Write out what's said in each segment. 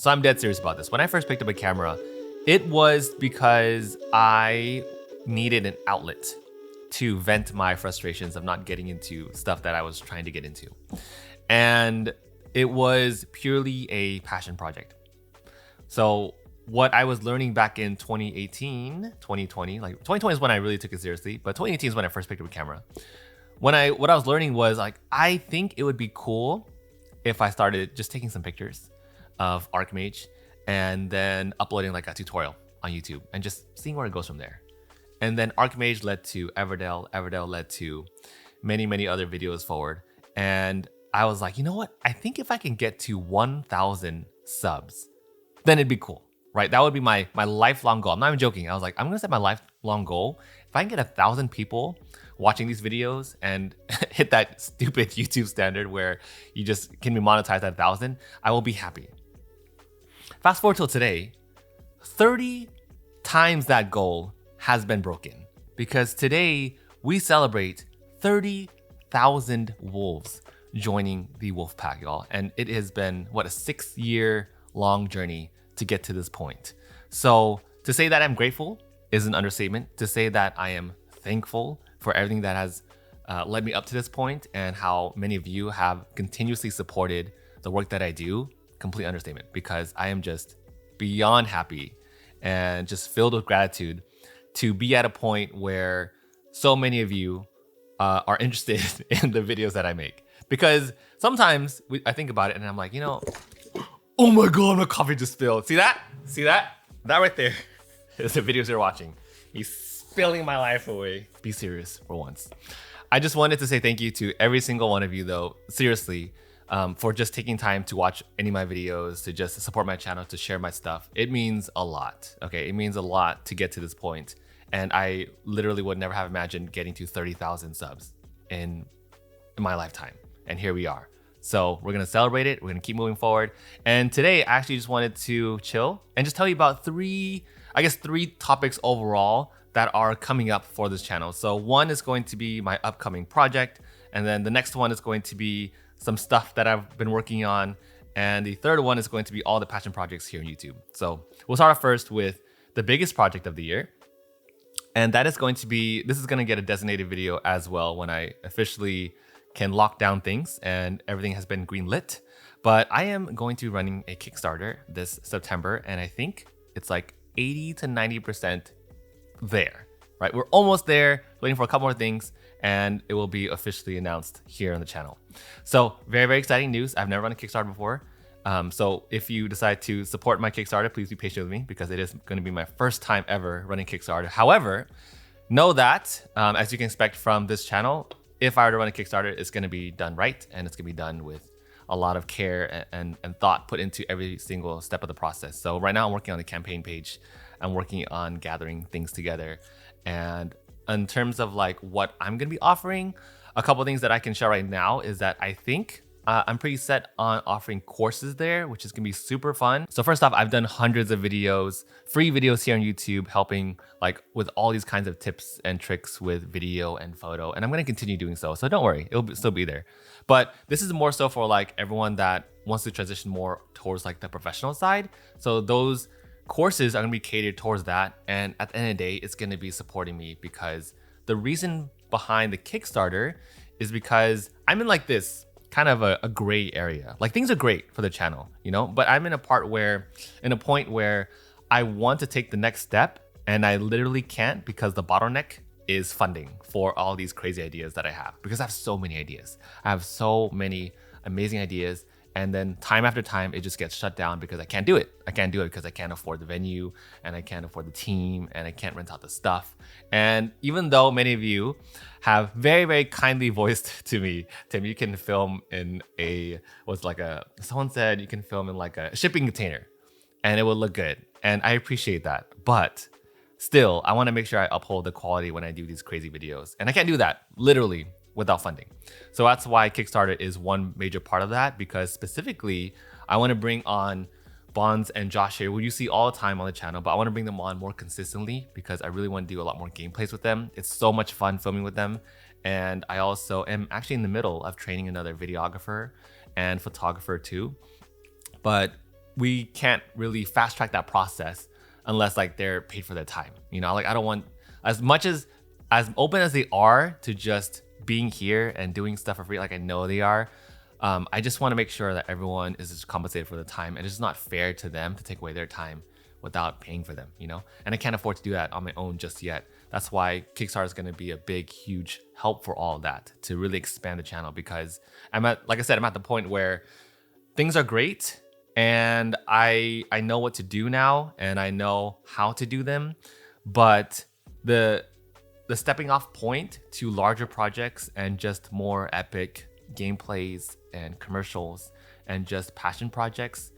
So I'm dead serious about this. When I first picked up a camera, it was because I needed an outlet to vent my frustrations of not getting into stuff that I was trying to get into. And it was purely a passion project. So what I was learning back in 2018, 2020, like 2020 is when I really took it seriously, but 2018 is when I first picked up a camera. What I was learning was like, I think it would be cool if I started just taking some pictures of Archmage and then uploading like a tutorial on YouTube and just seeing where it goes from there. And then Archmage led to Everdell. Everdell led to many, many other videos forward. And I was like, you know what? I think if I can get to 1,000 subs, then it'd be cool, right? That would be my lifelong goal. I'm not even joking. I was like, I'm gonna set my lifelong goal. If I can get 1,000 people watching these videos and hit that stupid YouTube standard where you just can be monetized at 1,000, I will be happy. Fast forward till today, 30 times that goal has been broken because today we celebrate 30,000 wolves joining the wolf pack, y'all. And it has been, what, a 6-year long journey to get to this point. So to say that I'm grateful is an understatement. To say that I am thankful for everything that has led me up to this point and how many of you have continuously supported the work that I do, complete understatement, because I am just beyond happy and just filled with gratitude to be at a point where so many of you are interested in the videos that I make. Because sometimes I think about it and I'm like, you know, oh my God, my coffee just spilled. See that? See that? That right there is the videos you're watching. He's spilling my life away. Be serious for once. I just wanted to say thank you to every single one of you though, seriously, for just taking time to watch any of my videos, to just support my channel, to share my stuff. It means a lot, okay? It means a lot to get to this point. And I literally would never have imagined getting to 30,000 subs in my lifetime. And here we are. So we're gonna celebrate it. We're gonna keep moving forward. And today I actually just wanted to chill and just tell you about three topics overall that are coming up for this channel. So one is going to be my upcoming project. And then the next one is going to be some stuff that I've been working on. And the third one is going to be all the passion projects here on YouTube. So we'll start off first with the biggest project of the year. And that is going to be, this is gonna get a designated video as well when I officially can lock down things and everything has been greenlit. But I am going to be running a Kickstarter this September, and I think it's like 80 to 90% there, right? We're almost there, waiting for a couple more things, and it will be officially announced here on the channel. So very, very exciting news. I've never run a Kickstarter before. So if you decide to support my Kickstarter, please be patient with me because it is going to be my first time ever running Kickstarter. However, know that, as you can expect from this channel, if I were to run a Kickstarter, it's going to be done right, and it's going to be done with a lot of care and thought put into every single step of the process. So right now I'm working on the campaign page. I'm working on gathering things together. And in terms of like what I'm going to be offering, a couple of things that I can share right now is that I think I'm pretty set on offering courses there, which is gonna be super fun. So first off, I've done hundreds of videos, free videos here on YouTube, helping like with all these kinds of tips and tricks with video and photo. And I'm gonna continue doing so. So don't worry, it'll still be there. But this is more so for like everyone that wants to transition more towards like the professional side. So those courses are gonna be catered towards that. And at the end of the day, it's gonna be supporting me because the reason behind the Kickstarter is because I'm in like this kind of a gray area. Like things are great for the channel, you know, but I'm in a point where I want to take the next step and I literally can't because the bottleneck is funding for all these crazy ideas that I have, because I have so many ideas. I have so many amazing ideas. And then time after time, it just gets shut down because I can't do it. I can't do it because I can't afford the venue and I can't afford the team and I can't rent out the stuff. And even though many of you have very, very kindly voiced to me, Tim, you can film in someone said you can film in like a shipping container and it will look good. And I appreciate that. But still, I want to make sure I uphold the quality when I do these crazy videos. And I can't do that literally without funding. So that's why Kickstarter is one major part of that, because specifically, I want to bring on Bonds and Josh here, who you see all the time on the channel, but I want to bring them on more consistently because I really want to do a lot more gameplays with them. It's so much fun filming with them. And I also am actually in the middle of training another videographer and photographer too. But we can't really fast track that process unless like they're paid for their time. You know, like I don't want, as much as open as they are to just being here and doing stuff for free, like I know they are, I just want to make sure that everyone is just compensated for the time, and it's just not fair to them to take away their time without paying for them, you know? And I can't afford to do that on my own just yet. That's why Kickstarter is going to be a big, huge help for all of that, to really expand the channel, because like I said, I'm at the point where things are great and I know what to do now and I know how to do them, but the stepping off point to larger projects and just more epic gameplays and commercials and just passion projects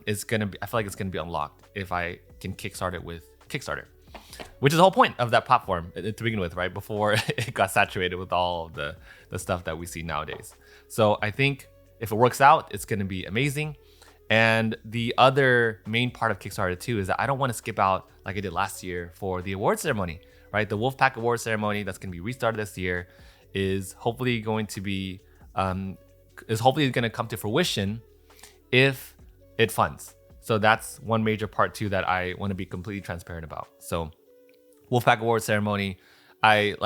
is gonna be, I feel like it's gonna be unlocked if I can kickstart it with Kickstarter, which is the whole point of that platform to begin with, right? Before it got saturated with all of the stuff that we see nowadays. So I think if it works out, it's gonna be amazing. And the other main part of Kickstarter too is that I don't want to skip out like I did last year for the award ceremony, right? The Wolfpack Award ceremony that's gonna be restarted this year is hopefully going to be going to come to fruition if it funds. So that's one major part too that I want to be completely transparent about. So Wolfpack Award ceremony, I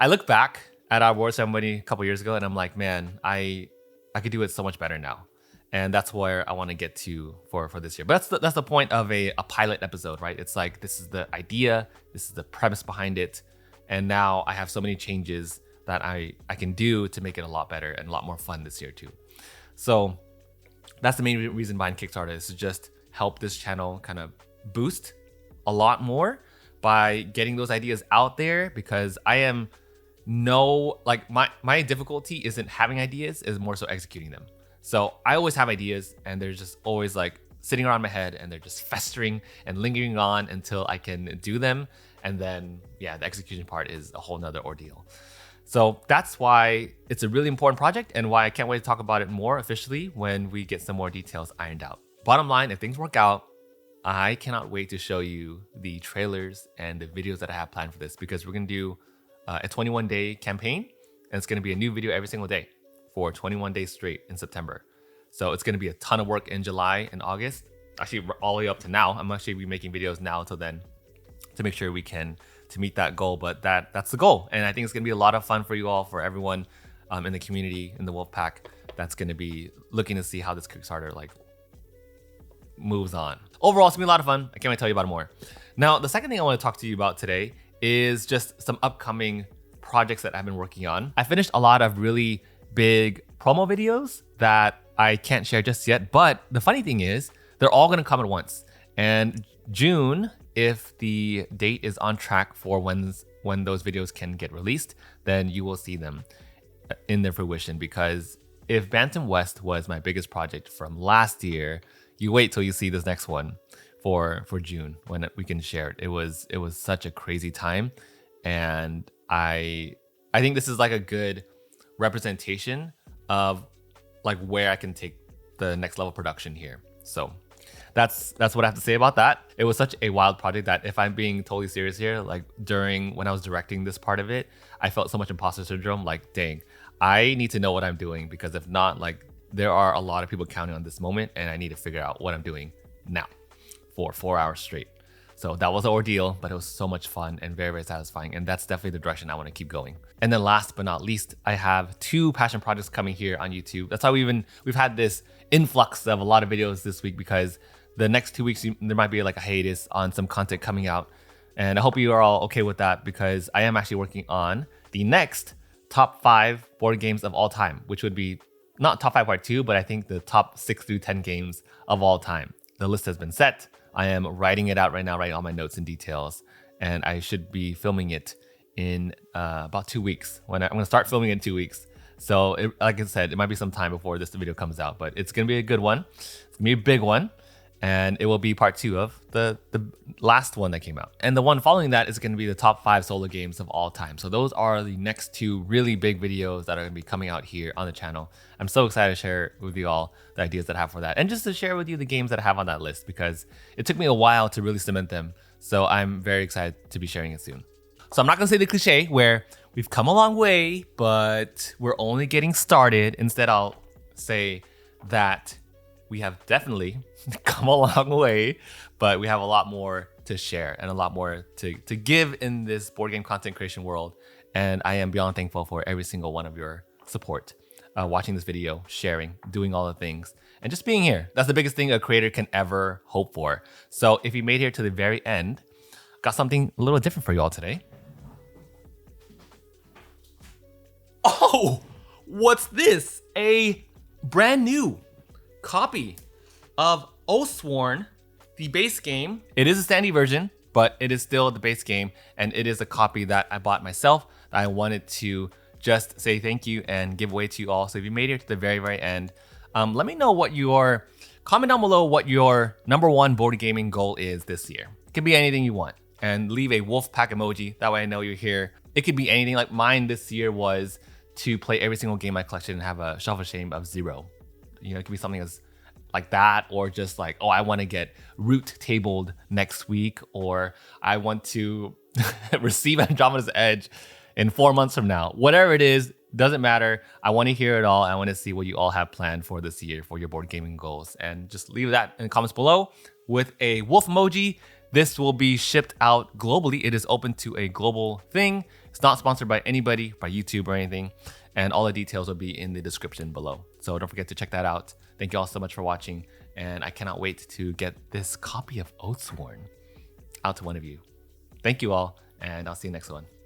look back at our award ceremony a couple years ago and I'm like, man, I could do it so much better now. And that's where I want to get to for this year. But that's the point of a pilot episode, right? It's like, this is the idea, this is the premise behind it, and now I have so many changes that I can do to make it a lot better and a lot more fun this year too. So that's the main reason behind Kickstarter, is to just help this channel kind of boost a lot more by getting those ideas out there, because I am my difficulty isn't having ideas, is more so executing them. So I always have ideas and they're just always like sitting around my head and they're just festering and lingering on until I can do them. And then, yeah, the execution part is a whole nother ordeal. So that's why it's a really important project and why I can't wait to talk about it more officially when we get some more details ironed out. Bottom line, if things work out, I cannot wait to show you the trailers and the videos that I have planned for this, because we're going to do a 21-day campaign, and it's going to be a new video every single day for 21 days straight in September. So it's going to be a ton of work in July and August, actually all the way up to now. I'm actually be making videos now until then to make sure we can to meet that goal, but that's the goal. And I think it's going to be a lot of fun for you all, for everyone in the community, in the Wolfpack, that's going to be looking to see how this Kickstarter like moves on. Overall, it's going to be a lot of fun. I can't wait to tell you about it more. Now, the second thing I want to talk to you about today is just some upcoming projects that I've been working on. I finished a lot of really big promo videos that I can't share just yet, but the funny thing is they're all going to come at once. And June, if the date is on track for when those videos can get released, then you will see them in their fruition. Because if Bantam West was my biggest project from last year, you wait till you see this next one for June when we can share it. It was such a crazy time, and I think this is like a good representation of like where I can take the next level production here. So that's what I have to say about that. It was such a wild project that, if I'm being totally serious here, like when I was directing this part of it, I felt so much imposter syndrome. Like, dang, I need to know what I'm doing, because if not, like, there are a lot of people counting on this moment, and I need to figure out what I'm doing now for 4 hours straight. So that was an ordeal, but it was so much fun and very, very satisfying. And that's definitely the direction I want to keep going. And then last but not least, I have 2 passion projects coming here on YouTube. That's how we've had this influx of a lot of videos this week, because the next 2 weeks, there might be like a hiatus on some content coming out. And I hope you are all okay with that, because I am actually working on the next top 5 board games of all time, which would be not top 5 part 2, but I think the top 6 through 10 games of all time. The list has been set. I am writing it out right now, writing all my notes and details, and I should be filming it in about 2 weeks. I'm going to start filming in 2 weeks. So like I said, it might be some time before this video comes out, but it's going to be a good one. It's going to be a big one, and it will be part 2 of the last one that came out. And the one following that is going to be the top 5 solo games of all time. So those are the next 2 really big videos that are going to be coming out here on the channel. I'm so excited to share with you all the ideas that I have for that, and just to share with you the games that I have on that list, because it took me a while to really cement them. So I'm very excited to be sharing it soon. So I'm not going to say the cliche where we've come a long way, but we're only getting started. Instead, I'll say that we have definitely come a long way, but we have a lot more to share and a lot more to give in this board game content creation world. And I am beyond thankful for every single one of your support, watching this video, sharing, doing all the things, and just being here. That's the biggest thing a creator can ever hope for. So if you made it here to the very end, got something a little different for you all today. Oh, what's this? A brand new copy of Oathsworn, the base game. It is a standy version, but it is still the base game, and it is a copy that I bought myself that I wanted to just say thank you and give away to you all. So if you made it to the very, very end, let me know what your, comment down below what your #1 board gaming goal is this year. It could be anything you want, and leave a wolf pack emoji. That way I know you're here. It could be anything. Like mine this year was to play every single game in my collection and have a shelf of shame of 0. You know, it could be something as like that, or just like, oh, I want to get root tabled next week, or I want to receive Andromeda's Edge in 4 months from now. Whatever it is, doesn't matter. I want to hear it all. I want to see what you all have planned for this year for your board gaming goals, and just leave that in the comments below with a wolf emoji. This will be shipped out globally. It is open to a global thing. It's not sponsored by anybody, by YouTube or anything. And all the details will be in the description below. So don't forget to check that out. Thank you all so much for watching. And I cannot wait to get this copy of Oathsworn out to one of you. Thank you all, and I'll see you next one.